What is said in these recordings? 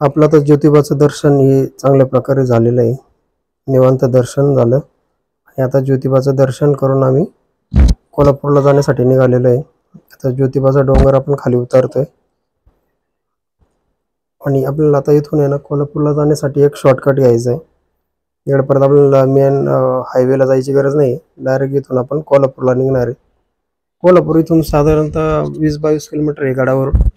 आपलं तर ज्योतिबाचं दर्शन हे चांगल्या प्रकारे झालेलं आहे. निवांत दर्शन झालं आणि आता ज्योतिबाचं दर्शन करून आम्ही कोल्हापूरला जाण्यासाठी निघालेलो आहे. आता ज्योतिबाचा डोंगर आपण खाली उतरतोय आणि आपल्याला आता इथून आहे ना कोल्हापूरला जाण्यासाठी एक शॉर्टकट घ्यायचा आहे. इकडे परत आपल्याला मेन हायवेला जायची गरज नाही. डायरेक्ट इथून आपण कोल्हापूरला निघणार आहे. कोल्हापूर इथून साधारणतः 20-22 किलोमीटर आहे गडावरून.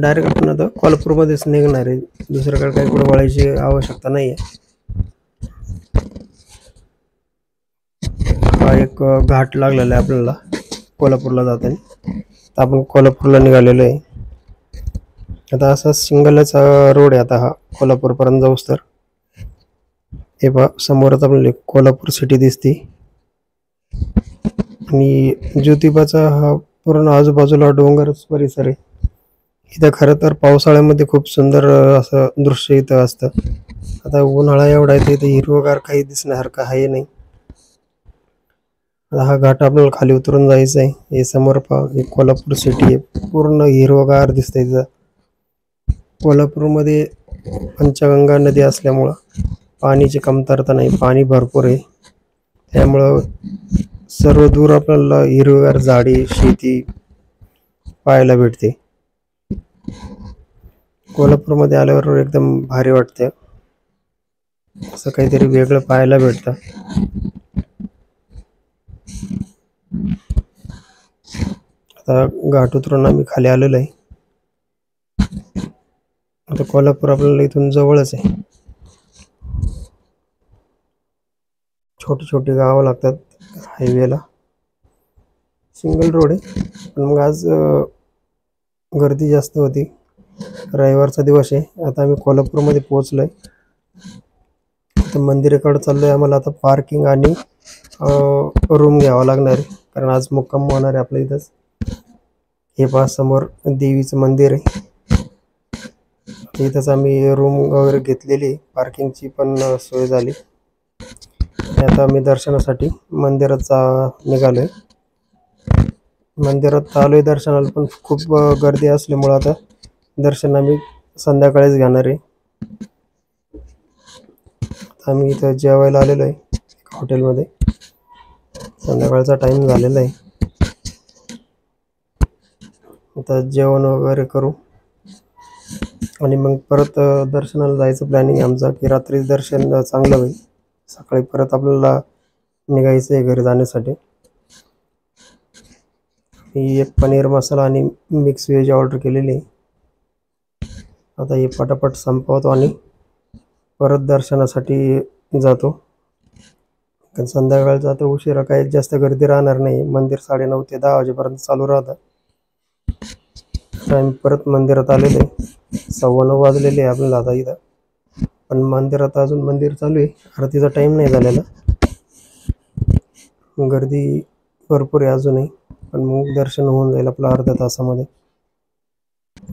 डायरेक्ट आपण आता कोल्हापूरमध्येच निघणार आहे. दुसरीकडे काही कुठे वळायची आवश्यकता नाही आहे. हा एक घाट लागलेला आहे आपल्याला कोल्हापूरला जाताना. तर आपण कोल्हापूरला निघालेलो आहे. आता असा सिंगलच रोड आहे आता हा कोल्हापूरपर्यंत जाऊस तर. हे पहा समोरच आपल्याला कोल्हापूर सिटी दिसते आणि ज्योतिबाचा हा पूर्ण आजूबाजूला डोंगरच परिसर आहे. इथं खरं तर पावसाळ्यामध्ये खूप सुंदर असं दृश्य इथं असतं. आता उन्हाळा एवढा आहे इथे हिरवगार काही दिसण्यासारखं आहे नाही. हा घाट आपल्याला खाली उतरून जायचं आहे. हे समोर पहा कोल्हापूर सिटी आहे. पूर्ण हिरवगार दिसतंय इथं. कोल्हापूरमध्ये पंचगंगा नदी असल्यामुळं पाण्याची कमतरता नाही. पाणी भरपूर आहे. त्यामुळं सर्व दूर आपल्याला हिरवगार झाडी शेती पाहायला भेटते. कोल्हापूरमध्ये आल्यावर एकदम भारी वाटते. असं काहीतरी वेगळं पाहायला भेटतं. आता घाट उतरून आम्ही खाली आलेलो आहे. आता कोल्हापूर आपल्याला इथून जवळच आहे. छोटी छोटी गावं लागतात हायवेला. सिंगल रोड आहे पण मग आज गर्दी जास्त होती. रविवारचा दिवस आहे. आता आम्ही कोल्हापूरमध्ये पोहोचलोय. आता मंदिराकडे चाललोय. आम्हाला आता पार्किंग आणि रूम घ्यावा लागणार आहे कारण आज मुक्काम होणार आहे आपल्या इथंच. हे पहा समोर देवीचं मंदिर आहे. इथंच आम्ही रूम वगैरे घेतलेली. पार्किंगची पण सोय झाली. आता आम्ही दर्शनासाठी मंदिरात निघालोय. मंदिरात आलोय दर्शनाला पण खूप गर्दी असल्यामुळं आता दर्शन आम्ही संध्याकाळीच घेणार आहे. आम्ही इथं जेवायला आलेलो आहे हॉटेलमध्ये. संध्याकाळचा टाइम झालेला आहे. आता जेवण वगैरे करू आणि मग परत दर्शनाला जायचं प्लॅनिंग आहे आमचा की रात्री दर्शन चांगलं होईल. सकाळी परत आपल्याला निघायचं आहे घरी जाण्यासाठी. ही एक पनीर मसाला आणि मिक्स व्हेज ऑर्डर केलेली आहे. आता हे पटापट संपवतो आणि परत दर्शनासाठी जातो. कारण संध्याकाळचा आता उशिरा काही जास्त गर्दी राहणार नाही. मंदिर 9:30 ते 10 वाजेपर्यंत चालू राहतं. आम्ही परत मंदिरात आलेलो आहे. 9:15 वाजलेले आहे आपल्याला आता इथं. पण मंदिरात अजून मंदिर चालू आहे. आरतीचा टाईम नाही झालेला. गर्दी भरपूर आहे अजूनही पण मग दर्शन होऊन जाईल आपलं अर्ध्या तासामध्ये.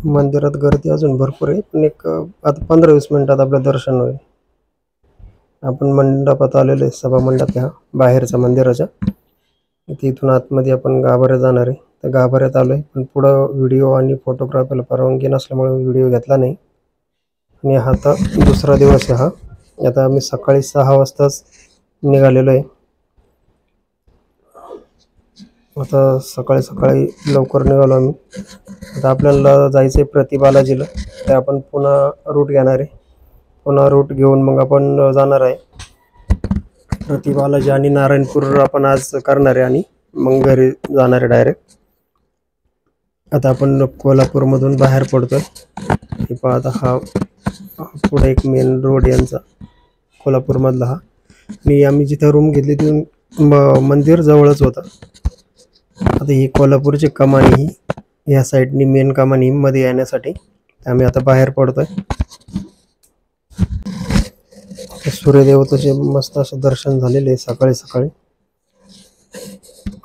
मंदिरात गर्दी अजून भरपूर आहे पण एक आता 15-20 मिनिटात आपलं दर्शन होईल. आपण मंडपात आलेलो आहे. सभा मंडप ह्या बाहेरचा मंदिराच्या. तिथून आतमध्ये आपण गाभाऱ्यात जाणार आहे. तर गाभाऱ्यात आलो आहे पण पुढं व्हिडिओ आणि फोटोग्राफीला परवानगी नसल्यामुळे व्हिडिओ घेतला नाही. आणि हा आता दुसरा दिवस आहे हा. आता आम्ही सकाळी 6 वाजताच निघालेलो आहे. आता सकाळी लवकर निघालो आम्ही. आता आपल्याला जायचं आहे प्रति बालाजीला. तर आपण पुन्हा रूट घेणार आहे. पुन्हा रूट घेऊन मग आपण जाणार आहे प्रति बालाजी आणि नारायणपूर आपण आज करणार आहे आणि मग घरी जाणार आहे डायरेक्ट. आता आपण कोल्हापूरमधून बाहेर पडतोय. हे पहा आता हा पुढे एक मेन रोड यांचा कोल्हापूरमधला हा. आम्ही जिथं रूम घेतली तिथून मंदिर जवळच होतं. आता ही कोल्हापूरची कमानी ही ह्या साईडनी मेन कमानी मध्ये येण्यासाठी आम्ही आता बाहेर पडतोय. सूर्यदेवताचे मस्त असं दर्शन झालेले आहे सकाळी.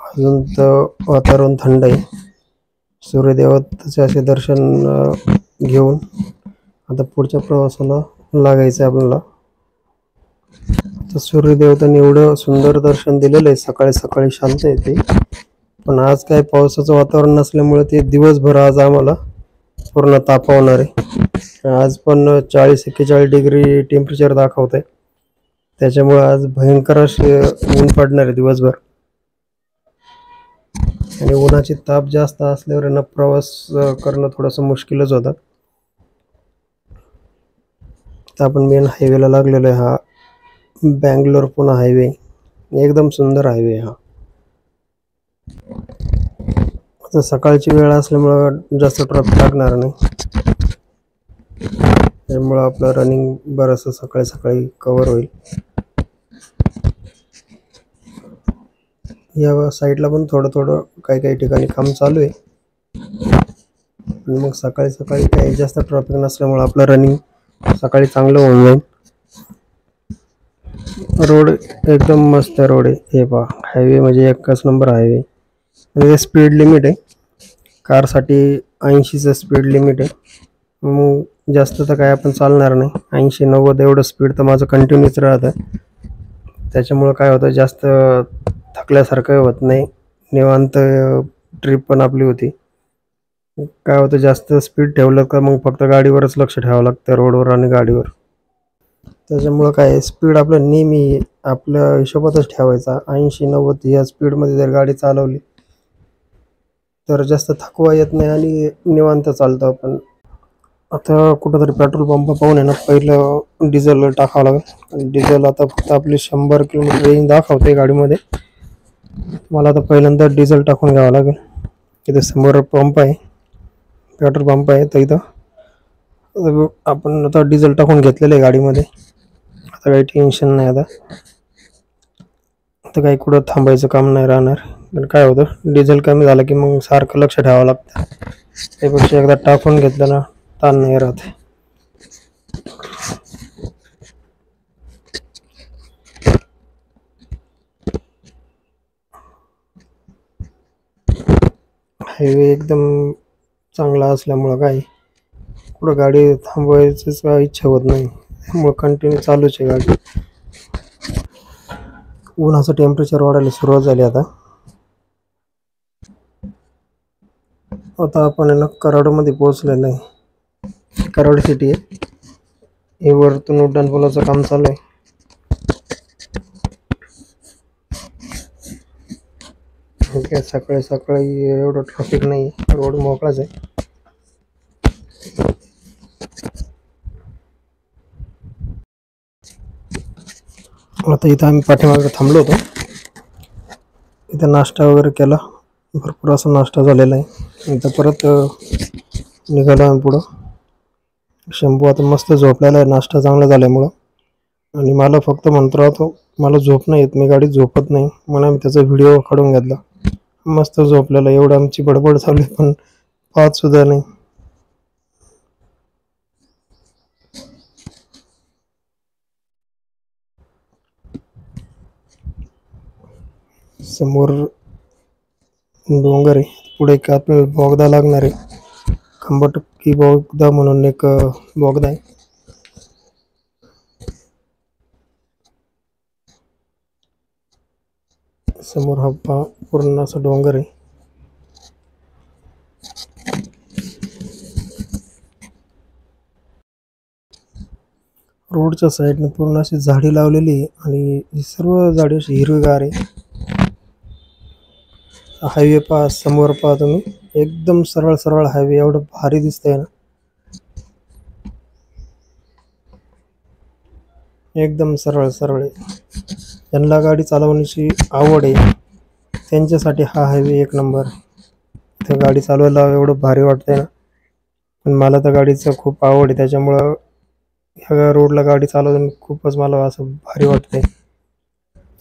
अजून तर वातावरण थंड आहे. सूर्यदेवताचे असे दर्शन घेऊन आता पुढच्या प्रवासाला लागायचं आहे आपल्याला. तर सूर्यदेवताने एवढं सुंदर दर्शन दिलेलं आहे सकाळी शांत आहे ते. पण आज काय पावसाचं वातावरण नसल्यामुळे ते दिवसभर आज आम्हाला पूर्ण तापवणार आहे. आज पण 40-41 डिग्री टेम्परेचर दाखवत आहे. त्याच्यामुळे आज भयंकर असे ऊन पडणार आहे दिवसभर. आणि उन्हाची ताप जास्त असल्यावर यांना प्रवास करणं थोडंसं मुश्किलच होतं. तर आपण मेन हायवेला लागलेलो आहे. हा बँगलोर पुणे हायवे एकदम सुंदर हायवे हा. आता सकाळची वेळ असल्यामुळं जास्त ट्रॅफिक लागणार नाही. त्यामुळं आपलं रनिंग बरंचसं सकाळी सकाळी कव्हर होईल. या साईडला पण थोडं थोडं काही काही ठिकाणी काम चालू आहे. पण मग सकाळी सकाळी काही जास्त ट्रॅफिक नसल्यामुळं आपलं रनिंग सकाळी चांगलं होऊन जाईल. रोड एकदम मस्त रोड आहे. हे पहा, हायवे म्हणजे एकच नंबर हायवे. म्हणजे स्पीड लिमिट आहे कारसाठी. 80चं स्पीड लिमिट आहे. मग जास्त तर काय आपण चालणार नाही. 80-90 एवढं स्पीड तर माझं कंटिन्यूच राहतं. त्याच्यामुळं काय होतं, जास्त थकल्यासारखं होत नाही. निवांत ट्रिप पण आपली होती. काय होतं, जास्त स्पीड ठेवलं का मग फक्त गाडीवरच लक्ष ठेवावं लागतं, रोडवर आणि गाडीवर. त्याच्यामुळं काय स्पीड आपलं नेहमी आपल्या हिशोबातच ठेवायचा. 80-90 या स्पीडमध्ये जर गाडी चालवली तर जास्त थकवा येत नाही आणि निवांत चालतो आपण. आता कुठंतरी पेट्रोल पंप पाहून आहे ना, पहिलं डिझेल टाकावं लागेल. डिझेल आता फक्त आपली 100 किलोमीटर रेंज दाखवते गाडीमध्ये. मला आता पहिल्यांदा डिझेल टाकून घ्यावं लागेल. तिथे समोर पंप आहे, पेट्रोल पंप आहे. तर इथं आपण आता डिझेल टाकून घेतलेलं आहे गाडीमध्ये. आता काही टेन्शन नाही. आता काही कुठं थांबायचं काम नाही राहणार. पण काय होतं, डिझेल कमी झालं की मग सारखं लक्ष ठेवावं लागतं. त्यापेक्षा एकदा टाकून घेतलं ना, ताण नाही राहत. हायवे एकदम चांगला असल्यामुळं काय कुठं गाडी थांबवायचीच काय इच्छा होत नाही. त्यामुळं कंटिन्यू चालूच आहे गाडी. उन्हाचं टेम्परेचर वाढायला सुरुवात झाली आता. आता आपण आहे ना कराडमध्ये पोहोचलेलो आहे. कराड सिटी आहे. हे वरतून उड्डाणपुलाचं काम चालू आहे. काय सकाळी सकाळी एवढं ट्रॅफिक नाही, रोड मोकळाच आहे. आता इथं आम्ही पाठीमागे थांबलो होतो. इथं नाश्ता वगैरे केला. भरपूर असा नाश्ता झालेला आहे. इथं परत निघालो आम्ही पुढं. शंभू आता मस्त झोपलेला आहे नाश्ता चांगला झाल्यामुळं. आणि मला फक्त म्हणतो राहतो, मला झोप नाही येत, मी गाडीत झोपत नाही. म्हणून आम्ही त्याचा व्हिडिओ काढून घेतला. मस्त झोपलेला. एवढं आमची बडबड चालू आहे पण पाहत सुद्धा नाही. समोर डोंगर आहे, पुढे एक आपल्याला बोगदा लागणार आहे. खंबाटकी बोगदा म्हणून एक बोगदा आहे. समोर हा पूर्ण असा डोंगर आहे. रोडच्या साईडने पूर्ण अशी झाडी लावलेली आहे आणि ही सर्व झाडी अशी हिरवीगार आहे. हायवे पहा, समोर पहा तुम्ही, एकदम सरळ सरळ हायवे. एवढं भारी दिसतंय ना, एकदम सरळ सरळ आहे. ज्यांना गाडी चालवण्याची आवड आहे त्यांच्यासाठी हा हायवे एक नंबर. इथं गाडी चालवायला एवढं भारी वाटतंय ना. पण मला तर गाडीचं खूप आवड आहे, त्याच्यामुळं ह्या रोडला गाडी चालवून खूपच मला असं भारी वाटतंय.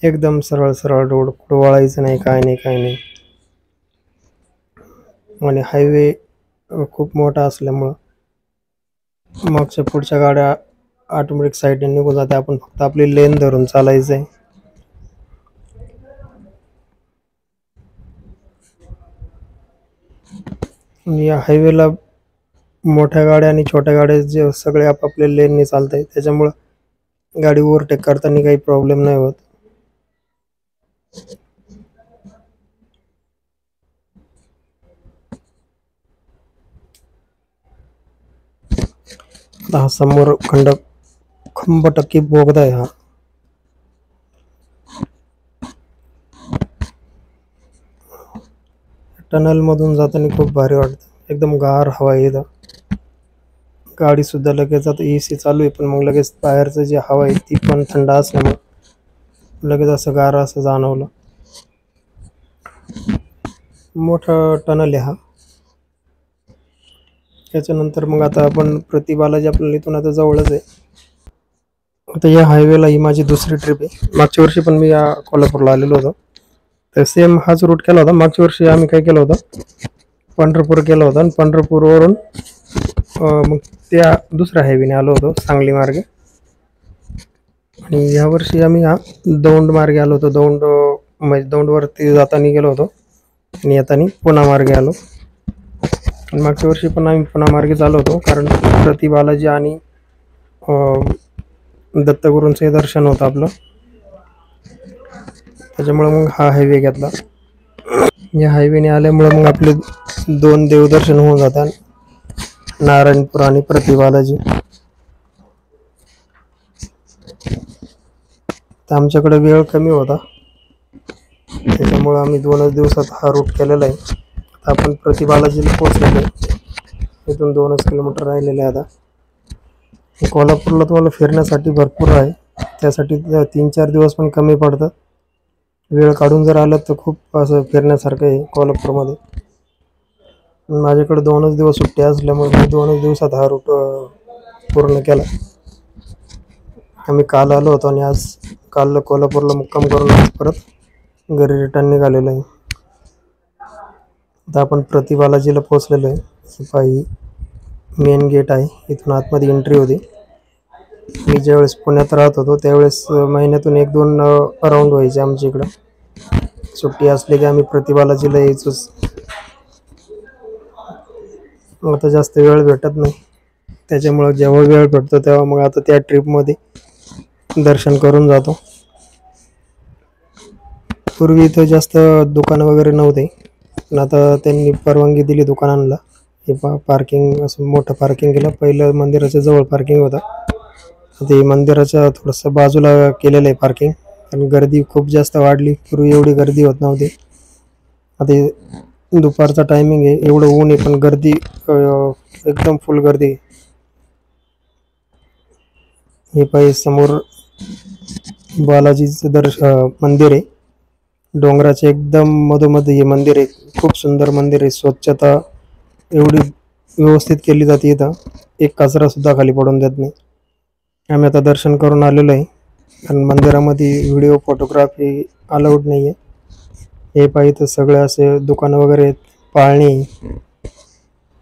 एकदम सरळ सरळ रोड, कुठं वळायचं नाही, काय नाही काय नाही. आणि हायवे खूप मोठा असल्यामुळं मागच्या पुढच्या गाड्या ऑटोमॅटिक साईडने निघून जाते. आपण फक्त आपली लेन धरून चालायचं आहे. आणि या हायवेला मोठ्या गाड्या आणि छोट्या गाड्या जे सगळे आपापल्या लेनने चालत आहे, त्याच्यामुळं गाडी ओव्हरटेक करताना काही प्रॉब्लेम नाही होत. हा समोर खंबटकी बोगदा आहे हा. टनल मधून जाताना खूप भारी वाटतं, एकदम गार हवा येतं. गाडी सुद्धा लगेच, आता AC चालू आहे पण मग लगेच बाहेरचं जी हवा आहे ती पण थंड असल्यामुळे लगेच असं गार असं जाणवलं. मोठा टनल आहे हा. त्याच्यानंतर मग आता आपण प्रति बालाजी आपल्याला इथून आता जवळच आहे. आता या हायवेला ही माझी दुसरी ट्रिप आहे. मागच्या वर्षी पण मी या कोल्हापूरला आलेलो होतो, तर सेम हाच रूट केला होता. मागच्या वर्षी आम्ही काय केलं होतं, पंढरपूर केलं होतं आणि पंढरपूरवरून मग त्या दुसऱ्या हायवेने आलो होतो सांगली मार्गे. आणि यावर्षी आम्ही हा दौंड मार्गे आलो होतो. म्हणजे दौंडवरती जाताना गेलो होतो आणि येताना पुणा मार्गे आलो. आणि मागच्या वर्षी पण आम्ही पुणा मार्गेच आलो होतो, कारण प्रति बालाजी आणि दत्तगुरूंचे दर्शन होतं आपलं, त्याच्यामुळे मग हा हायवे घेतला. या हायवेने आल्यामुळे मग आपले 2 देवदर्शन होऊन जातात, नारायणपूर आणि प्रति बालाजी. तर आमच्याकडे वेळ कमी होता, त्याच्यामुळे आम्ही 2च दिवसात हा रूट केलेला आहे. आता आपण प्रति बालाजीला पोहोचलेलो आहे. इथून 2च किलोमीटर राहिलेले आहे. आता कोल्हापूरला तुम्हाला फिरण्यासाठी भरपूर आहे, त्यासाठी 3-4 दिवस पण कमी पडतात. वेळ काढून जर आलं तर खूप असं फिरण्यासारखं आहे कोल्हापूरमध्ये. माझ्याकडे 2च दिवस सुट्टी असल्यामुळे मी 2च दिवसात हा रूट पूर्ण केला. आम्ही काल आलो होतो आणि आज काल कोल्हापूरला मुक्काम करून आज परत घरी रिटर्न निघालेलो आहे. आता आपण प्रति बालाजीला पोहोचलेलो आहे. ही मेन गेट आहे, इथून आतमध्ये एंट्री होती. मी ज्यावेळेस पुण्यात राहत होतो त्यावेळेस महिन्यातून 1-2 राऊंड व्हायचे आमच्या इकडं. सुट्टी असली की आम्ही प्रति बालाजीला यायचोच. आता जास्त वेळ भेटत नाही, त्याच्यामुळं जेव्हा वेळ भेटतो तेव्हा मग आता त्या ट्रिपमध्ये दर्शन करून जातो. पूर्वी इथं जास्त दुकानं वगैरे नव्हते, पण आता त्यांनी परवानगी दिली दुकानांना. हे पार्किंग असं मोठं पार्किंग केलं. पहिलं मंदिराच्या जवळ पार्किंग होतं, आता मंदिराच्या थोडंसं बाजूला केलेलं आहे पार्किंग. आणि गर्दी खूप जास्त वाढली, पूर्वी एवढी गर्दी होत नव्हती. आता दुपारचा टायमिंग आहे, एवढं ऊन आहे पण गर्दी एकदम फुल गर्दी. हे पाहिजे समोर बालाजीचं मंदिर आहे, डोंगराचे एकदम मधोमध हे मंदिर आहे. खूप सुंदर मंदिर आहे. स्वच्छता एवढी व्यवस्थित केली जाते इथं, एक कचरा सुद्धा खाली पडून देत नाही. आम्ही आता दर्शन करून आलेलो आहे, कारण मंदिरामध्ये व्हिडिओ फोटोग्राफी अलाउड नाही आहे. हे पाहिजे सगळे असे दुकानं वगैरे आहेत. पाळणी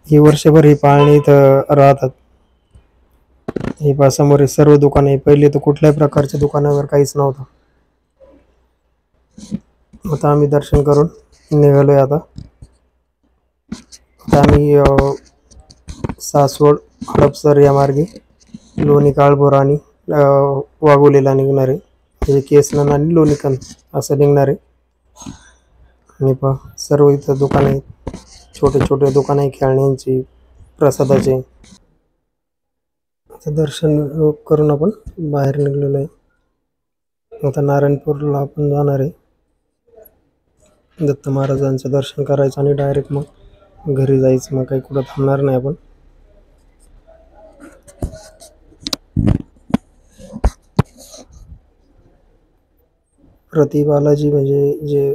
ही वर्षभर ही पाळणी इथं राहतात. हे पहा समोर सर्व दुकान आहे. पहिले तर कुठल्याही प्रकारच्या दुकानावर काहीच नव्हतं. आता आम्ही दर्शन करून निघालोय. आता आम्ही सासवड हडपसर या मार्गे लोणी काळभोर आणि वाघोलीला निघणार आहे. म्हणजे केसनन आणि लोणीकन असं निघणार आहे. आणि पहा सर्व इथं दुकान आहेत, छोटे छोटे दुकान आहे खेळण्यांची, प्रसादाचे. आता दर्शन करून आपण बाहेर निघलेलो आहे. आता नारायणपूरला आपण जाणार आहे. दत्त महाराजांचं दर्शन करायचं आणि डायरेक्ट मग घरी जायचं. मग काही कुठं थांबणार नाही आपण. प्रति बालाजी म्हणजे जे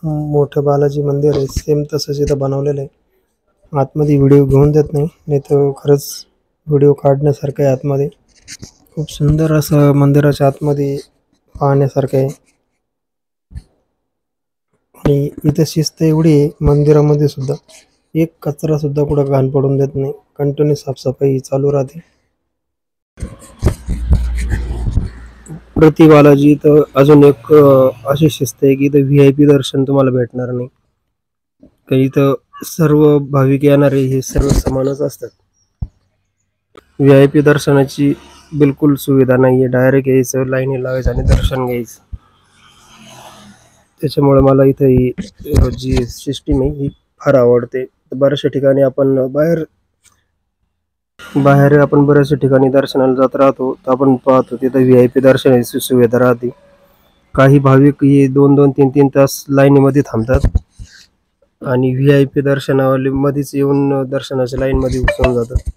मोठं बालाजी मंदिर आहे सेम तसंच इथं बनवलेलं आहे. आतमध्ये व्हिडिओ घेऊन देत नाही तर खरंच व्हिडिओ काढण्यासारखं आहे. आतमध्ये खूप सुंदर असं मंदिराच्या आतमध्ये पाहण्यासारखं आहे. आणि इथं शिस्त एवढी आहे मंदिरामध्ये सुद्धा, एक कचरा सुद्धा कुठं घाण पडून देत नाही. कंटिन्यू साफसफाई चालू राहते. प्रति बालाजी तर अजून एक अशी शिस्त आहे की इथं VIP दर्शन तुम्हाला भेटणार नाही. काही इथं सर्व भाविक येणारे हे सर्व समानच असतात. VIP दर्शनाची बिलकुल सुविधा नाहीये. डायरेक्ट यायचं, लाईनी लावायचं आणि दर्शन घ्यायचं. त्याच्यामुळे मला इथं ही जी सिस्टीम आहे ही फार आवडते. बऱ्याचशा ठिकाणी आपण बाहेर बाहेर आपण बऱ्याचशा ठिकाणी दर्शनाला जात राहतो, तर आपण पाहतो तिथं VIP दर्शनाची सुविधा राहते. काही भाविक हे 2-2, 3-3 तास लाईनीमध्ये थांबतात आणि VIP दर्शनावाले मध्येच येऊन दर्शनाच्या लाईनमध्ये घुसून जातात.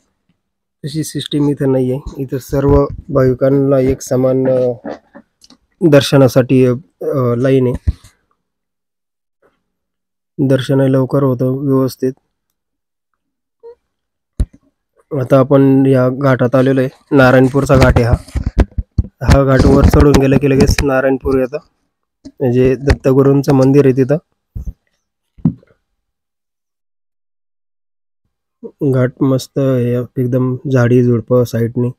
तशी सिस्टीम इथं नाही आहे. इथं सर्व भाविकांना एक समान दर्शनासाठी लाईन आहे. दर्शन लवकर होतं व्यवस्थित. आता आपण या घाटात आलेलो आहे. नारायणपूरचा घाट आहे हा घाट वर चढून गेलं की लगेच नारायणपूर येतं, म्हणजे दत्तगुरूंचं मंदिर आहे तिथं. घाट मस्त आहे, एकदम झाडी झुडपं साईडने.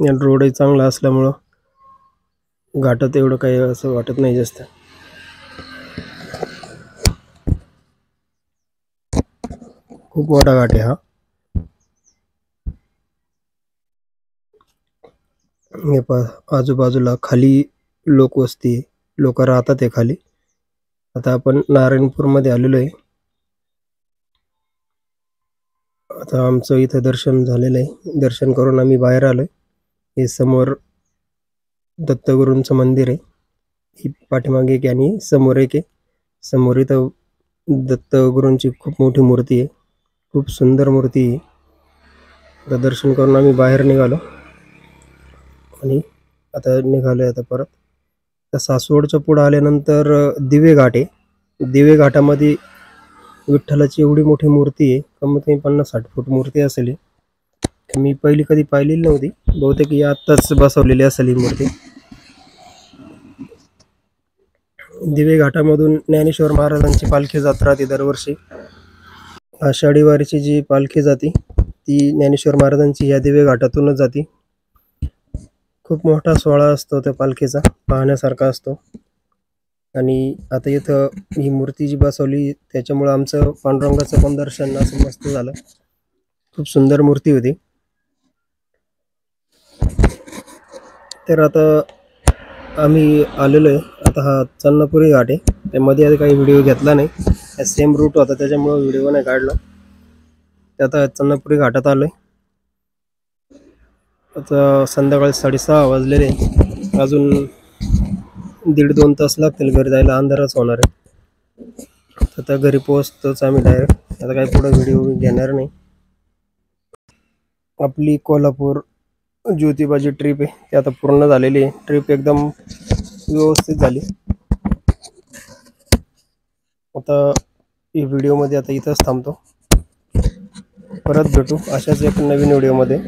रोडही चांगला असल्यामुळं घाटात एवढं काही असं वाटत नाही जास्त. खूप मोठा घाट आहे हा. हे पहा आजूबाजूला खाली लोकवस्ती आहे, लोक राहतात आहे खाली. आता आपण नारायणपूरमध्ये आलेलो आहे. आता आमचं इथं दर्शन झालेलं आहे. दर्शन करून आम्ही बाहेर आलोय. हे समोर दत्तगुरूंचं मंदिर आहे. ही पाठीमागे एक आणि समोर एक आहे. समोर इथं दत्तगुरूंची खूप मोठी मूर्ती आहे, खूप सुंदर मूर्ती आहे. आता दर्शन करून आम्ही बाहेर निघालो आणि आता निघालोय आता परत. तर सासवडच्या पुढं आल्यानंतर दिवे घाट आहे. दिवे घाटामध्ये विठ्ठलाची एवढी मोठी मूर्ती आहे, कमीत कमी 50-60 फूट मूर्ती असेल. मी पहिली कधी पाहिलेली नव्हती, बहुतेक ही आत्ताच बसवलेली असेल ही मूर्ती. दिवे घाटामधून ज्ञानेश्वर महाराजांची पालखी जात राहते दरवर्षी. आषाढी वारीची जी पालखी जाते ती ज्ञानेश्वर महाराजांची या दिवे घाटातूनच जाते. खूप मोठा सोहळा असतो त्या पालखीचा, पाहण्यासारखा असतो. आणि आता इथं ही मूर्ती जी बसवली त्याच्यामुळं आमचं पांडुरंगाचं पण दर्शन असं मस्त झालं. खूप सुंदर मूर्ती होती. तर आता आम्ही आलेलो आहे. आता हा चन्नापुरी घाट आहे. त्यामध्ये आता काही व्हिडिओ घेतला नाही, सेम रूट होता त्याच्यामुळं व्हिडिओ नाही काढला. ते आता चन्नापुरी घाटात आलोय. आता संध्याकाळी 6:30 वाजलेले, अजून 1.5-2 तास लागतील घरी जायला, अंधारच होणार आहे. आता घरी पोहोचतोच आम्ही डायरेक्ट. आता काही पुढे व्हिडिओ घेणार नाही. आपली कोल्हापूर ज्योतिबाची ट्रिप आहे ती आता पूर्ण झालेली आहे. ट्रिप एकदम व्यवस्थित झाली. आता ही व्हिडिओमध्ये आता इथंच थांबतो. परत भेटू अशाच एक नवीन व्हिडिओमध्ये.